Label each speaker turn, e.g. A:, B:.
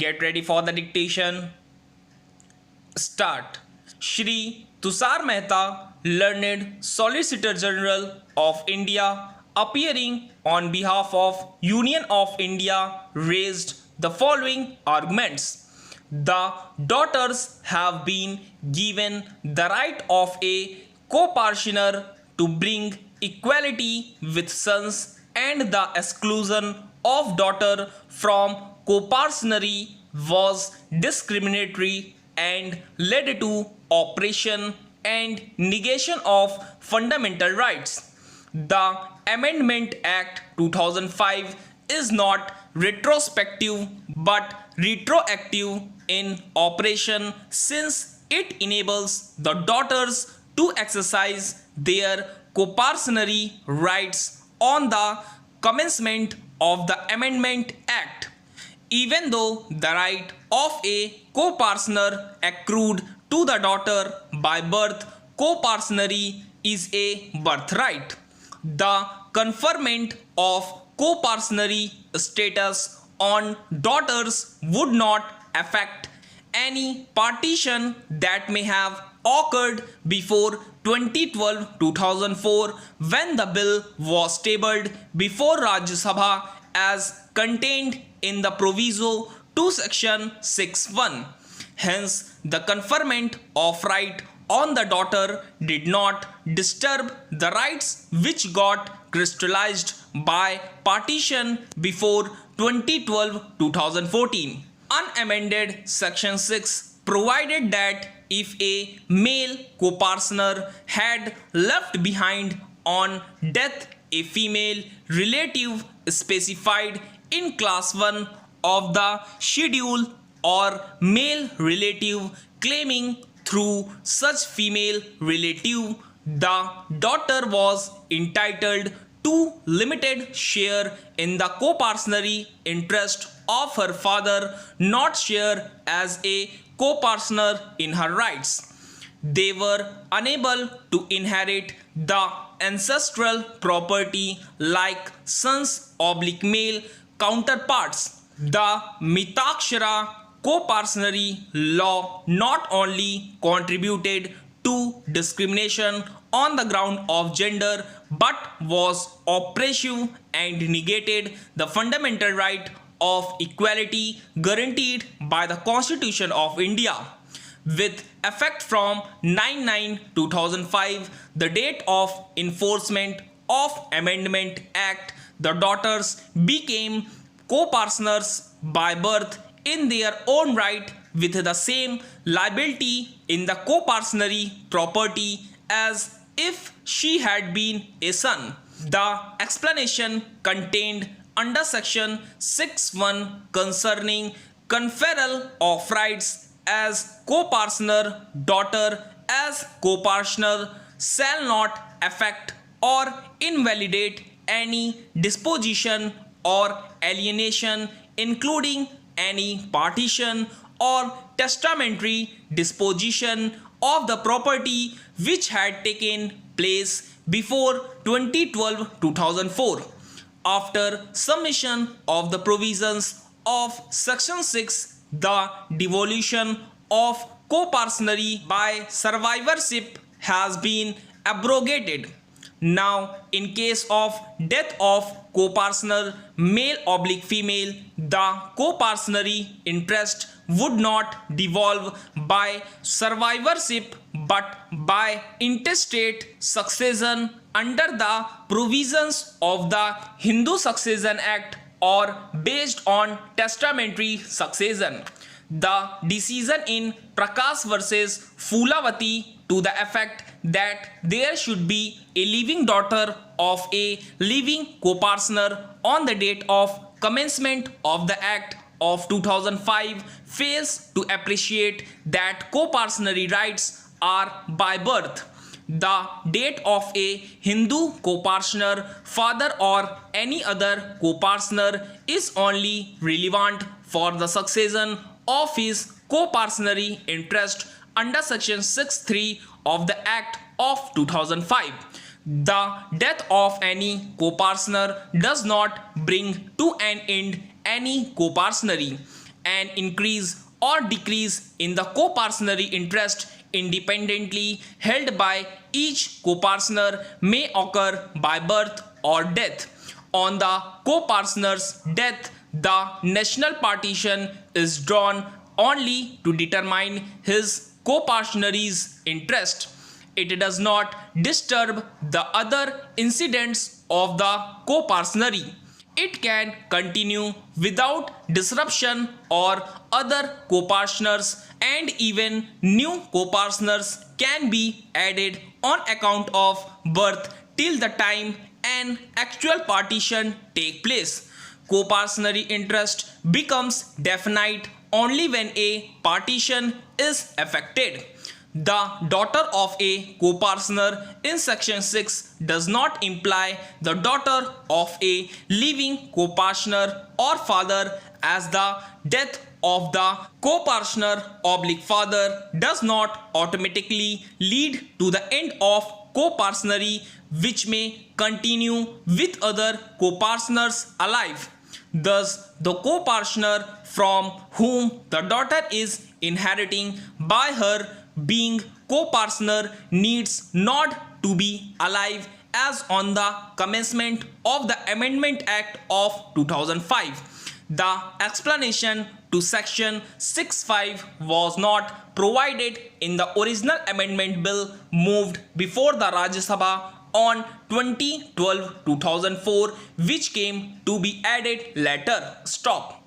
A: Get ready for the dictation. Start. Shri Tushar Mehta, learned Solicitor General of India, appearing on behalf of Union of India, raised the following arguments. The daughters have been given the right of a co-partioner to bring equality with sons, and the exclusion of daughter from co-parsonery was discriminatory and led to oppression and negation of fundamental rights. The Amendment Act 2005 is not retrospective but retroactive in operation, since it enables the daughters to exercise their co-parsonery rights on the commencement of the Amendment Act. Even though the right of a co-parsoner accrued to the daughter by birth, co-parsonery is a birthright. The conferment of co-parsonery status on daughters would not affect any partition that may have occurred before 2012-2004, when the bill was tabled before Rajya Sabha as contained in the proviso to section 6(1). Hence, the conferment of right on the daughter did not disturb the rights which got crystallized by partition before 2012-2014. Unamended section 6 provided that if a male co-parsoner had left behind on death a female relative specified in class 1 of the schedule, or male relative claiming through such female relative, the daughter was entitled to limited share in the co-parsonery interest of her father, not share as a co-parsoner in her rights. They were unable to inherit the ancestral property like sons/male counterparts. The Mitakshara co-parsonery law not only contributed to discrimination on the ground of gender but was oppressive and negated the fundamental right of equality guaranteed by the Constitution of India. With effect from 9/9/2005, the date of enforcement of Amendment Act, the daughters became co-parsoners by birth in their own right, with the same liability in the co-parsonery property as if she had been a son. The explanation contained under section 6(1) concerning conferral of rights as co-parsoner daughter as co-parsoner shall not affect or invalidate any disposition or alienation, including any partition or testamentary disposition of the property which had taken place before 2012-2004. After submission of the provisions of section 6, the devolution of co-parsonery by survivorship has been abrogated. Now, in case of death of co-parsoner male/female, the co-parsonery interest would not devolve by survivorship but by intestate succession under the provisions of the Hindu Succession Act, or based on testamentary succession. The decision in Prakash versus Phulavati to the effect that there should be a living daughter of a living co-parsoner on the date of commencement of the Act of 2005 fails to appreciate that co-parsonery rights are by birth. The date of a Hindu co-parsoner father or any other co-parsoner is only relevant for the succession of his co-parsonery interest under section 6(3) of the Act of 2005. The death of any co-parsoner does not bring to an end any co-parsonery. an increase or decrease in the co-partnership interest independently held by each co-partner may occur by birth or death. On the co-partner's death, the national partition is drawn only to determine his co-partner's interest. It does not disturb the other incidents of the co-partnership. It can continue without disruption or other co-partners, and even new co-partners can be added on account of birth till the time an actual partition take place. Co-partnership interest becomes definite only when a partition is effected. The daughter of a co-partner in section 6 does not imply the daughter of a living co-partner or father, as the death of the co-partner oblique father does not automatically lead to the end of co-partnership, which may continue with other co-partners alive. Thus, the co-partner from whom the daughter is inheriting by her being co-partner needs not to be alive as on the commencement of the Amendment Act of 2005. The explanation to section 6(5) was not provided in the original amendment bill moved before the Rajya Sabha on 2012-2004, which came to be added later. Stop.